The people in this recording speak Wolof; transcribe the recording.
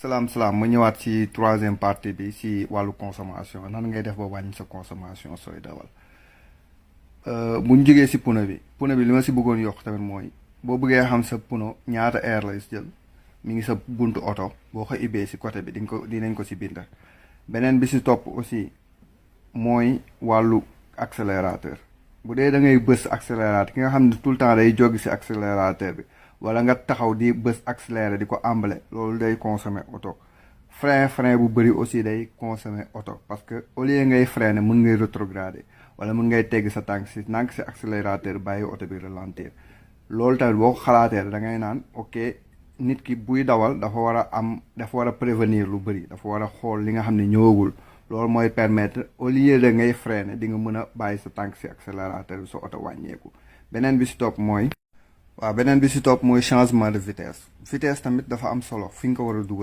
salaam mu ñëwaat ci troisième partie bi ci wàllu consommation nan ngay def ba wàññi sa consommation sooy dawal bu ñu jógee ci pneu bi li ma ci bëggoon yokk tamit mooy boo bëggee xam sa pneu ñaata air lay jël mi ngi sa buntu oto boo ko ibbee ci côté bi dinañ ko ci bind. beneen bi ci topp aussi mooy wàllu accélérateur bu dee da ngay bës accélérateur ki nga xam ne tout le temps day jóg ci accélérateur bi. wala nga taxaw di bës accéléré di ko emballé loolu day consommer oto frein bu bëri aussi day consommer oto parce que au lieu ngay freiner mën ngay rétrograder wala mën ngay tegg sa tànk si accélérateur bàyyi oto bi ralentir loolu tamit boo ko xalaatee da ngay naan ok nit ki buy dawal dafa war a prévenir lu bëri dafa war a xool li nga xam ne ñëwagul loolu mooy permettre au lieu de ngay freiner di nga mën a bàyyi sa tànk si accélérateur bi sa oto wàññeeku beneen bi si topp mooy changement de vitesse tamit dafa am solo fi nga ko war a dugal